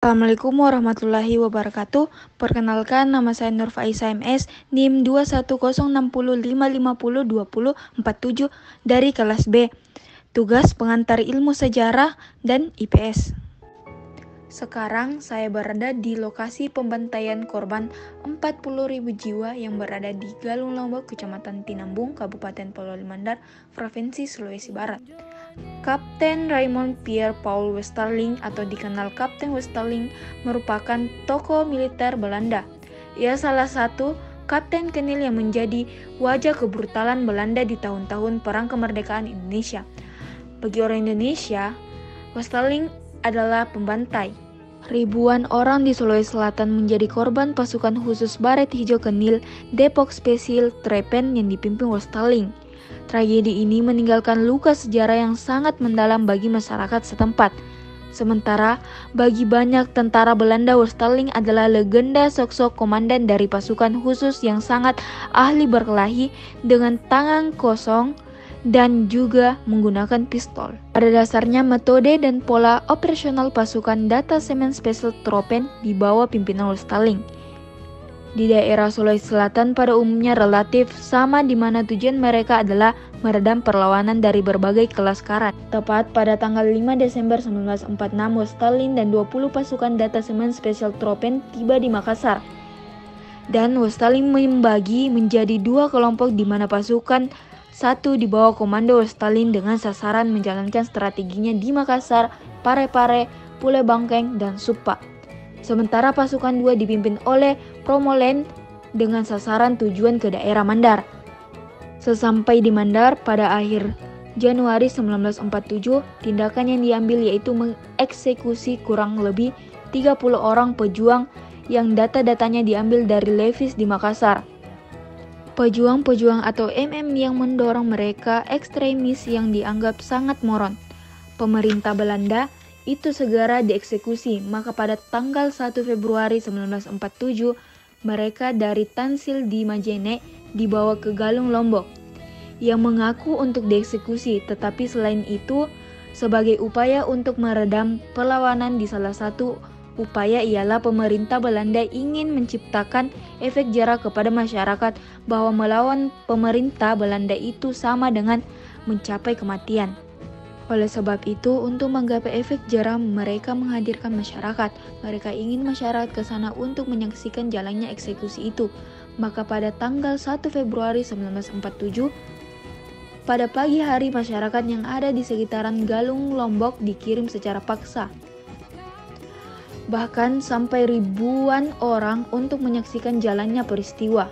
Assalamualaikum warahmatullahi wabarakatuh. Perkenalkan, nama saya Nur Faiza MS, NIM 2106055502047 dari kelas B. Tugas pengantar ilmu sejarah dan IPS. Sekarang saya berada di lokasi pembantaian korban 40.000 jiwa yang berada di Galung Lombok, Kecamatan Tinambung, Kabupaten Polewali Mandar, Provinsi Sulawesi Barat. Kapten Raymond Pierre Paul Westerling atau dikenal Kapten Westerling merupakan tokoh militer Belanda. Ia salah satu kapten kenil yang menjadi wajah kebrutalan Belanda di tahun-tahun Perang Kemerdekaan Indonesia. Bagi orang Indonesia, Westerling adalah pembantai. Ribuan orang di Sulawesi Selatan menjadi korban pasukan khusus Baret Hijau Kenil Depok Spesial Trepen yang dipimpin Westerling. Tragedi ini meninggalkan luka sejarah yang sangat mendalam bagi masyarakat setempat. Sementara, bagi banyak tentara Belanda, Westerling adalah legenda sosok komandan dari pasukan khusus yang sangat ahli berkelahi dengan tangan kosong dan juga menggunakan pistol. Pada dasarnya, metode dan pola operasional pasukan Datasemen Special Troepen di bawah pimpinan Westerling di daerah Sulawesi Selatan pada umumnya relatif sama, di mana tujuan mereka adalah meredam perlawanan dari berbagai kelas karat. Tepat pada tanggal 5 Desember 1946, Westerling dan 20 pasukan Datasemen Special Troepen tiba di Makassar. Dan Westerling membagi menjadi dua kelompok, di mana pasukan satu di bawah komando Westerling dengan sasaran menjalankan strateginya di Makassar, Parepare, Pule Bangkeng, dan Supa. Sementara pasukan 2 dipimpin oleh Promolen dengan sasaran tujuan ke daerah Mandar. Sesampai di Mandar pada akhir Januari 1947, tindakan yang diambil yaitu mengeksekusi kurang lebih 30 orang pejuang yang data-datanya diambil dari Levis di Makassar. Pejuang-pejuang atau MM yang mendorong mereka ekstremis yang dianggap sangat moron. Pemerintah Belanda itu segera dieksekusi, maka pada tanggal 1 Februari 1947, mereka dari Tansil di Majene dibawa ke Galung Lombok yang mengaku untuk dieksekusi, tetapi selain itu, sebagai upaya untuk meredam perlawanan, di salah satu upaya ialah pemerintah Belanda ingin menciptakan efek jera kepada masyarakat bahwa melawan pemerintah Belanda itu sama dengan mencapai kematian. Oleh sebab itu, untuk menggapai efek jera, mereka menghadirkan masyarakat. Mereka ingin masyarakat ke sana untuk menyaksikan jalannya eksekusi itu. Maka pada tanggal 1 Februari 1947, pada pagi hari masyarakat yang ada di sekitaran Galung Lombok dikirim secara paksa. Bahkan sampai ribuan orang untuk menyaksikan jalannya peristiwa.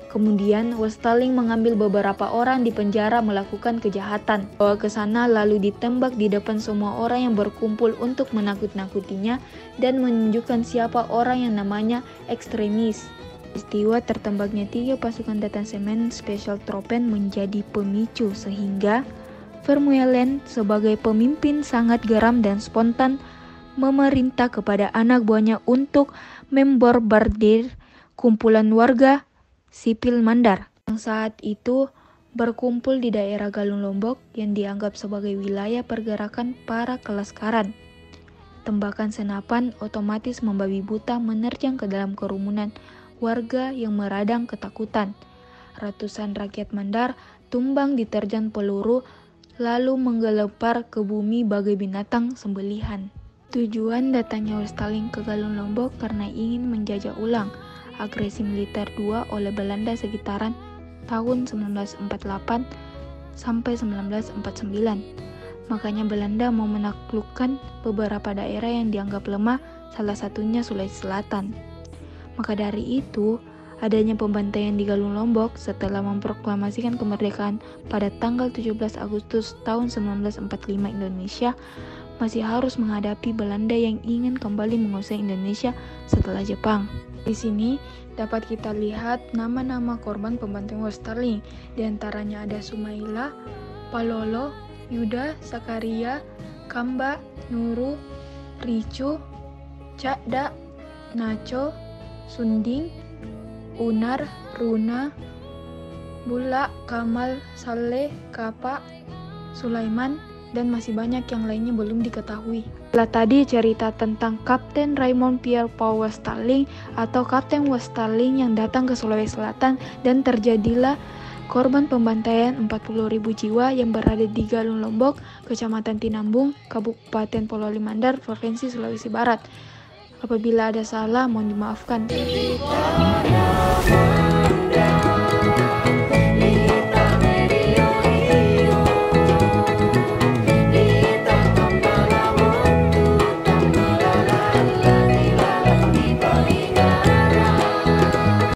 Kemudian Westerling mengambil beberapa orang di penjara melakukan kejahatan, bawa ke sana lalu ditembak di depan semua orang yang berkumpul untuk menakut-nakutinya dan menunjukkan siapa orang yang namanya ekstremis. Peristiwa tertembaknya 3 pasukan Datasemen Special Troepen menjadi pemicu sehingga Vermeulen sebagai pemimpin sangat geram dan spontan memerintah kepada anak buahnya untuk membombardir kumpulan warga sipil Mandar yang saat itu berkumpul di daerah Galung Lombok yang dianggap sebagai wilayah pergerakan para kelaskaran. Tembakan senapan otomatis membabi buta menerjang ke dalam kerumunan warga yang meradang ketakutan. Ratusan rakyat Mandar tumbang diterjang peluru lalu menggelepar ke bumi bagai binatang sembelihan. Tujuan datangnya Westerling ke Galung Lombok karena ingin menjajah ulang agresi militer 2 oleh Belanda sekitaran tahun 1948 sampai 1949. Makanya Belanda mau menaklukkan beberapa daerah yang dianggap lemah, salah satunya Sulawesi Selatan. Maka dari itu, adanya pembantaian di Galung Lombok setelah memproklamasikan kemerdekaan pada tanggal 17 Agustus tahun 1945, Indonesia masih harus menghadapi Belanda yang ingin kembali menguasai Indonesia setelah Jepang. Di sini dapat kita lihat nama-nama korban pembantaian Westerling. Di antaranya ada Sumaila, Palolo, Yuda, Sakaria, Kamba, Nuru, Ricu, Cakda, Naco, Sunding, Unar, Runa, Bulak, Kamal, Saleh, Kapak, Sulaiman, dan masih banyak yang lainnya belum diketahui. Setelah tadi cerita tentang Kapten Raymond Pierre Paul Westerling atau Kapten Westerling yang datang ke Sulawesi Selatan, dan terjadilah korban pembantaian 40.000 jiwa yang berada di Galung Lombok, Kecamatan Tinambung, Kabupaten Polewali Mandar, Provinsi Sulawesi Barat. Apabila ada salah, mohon dimaafkan.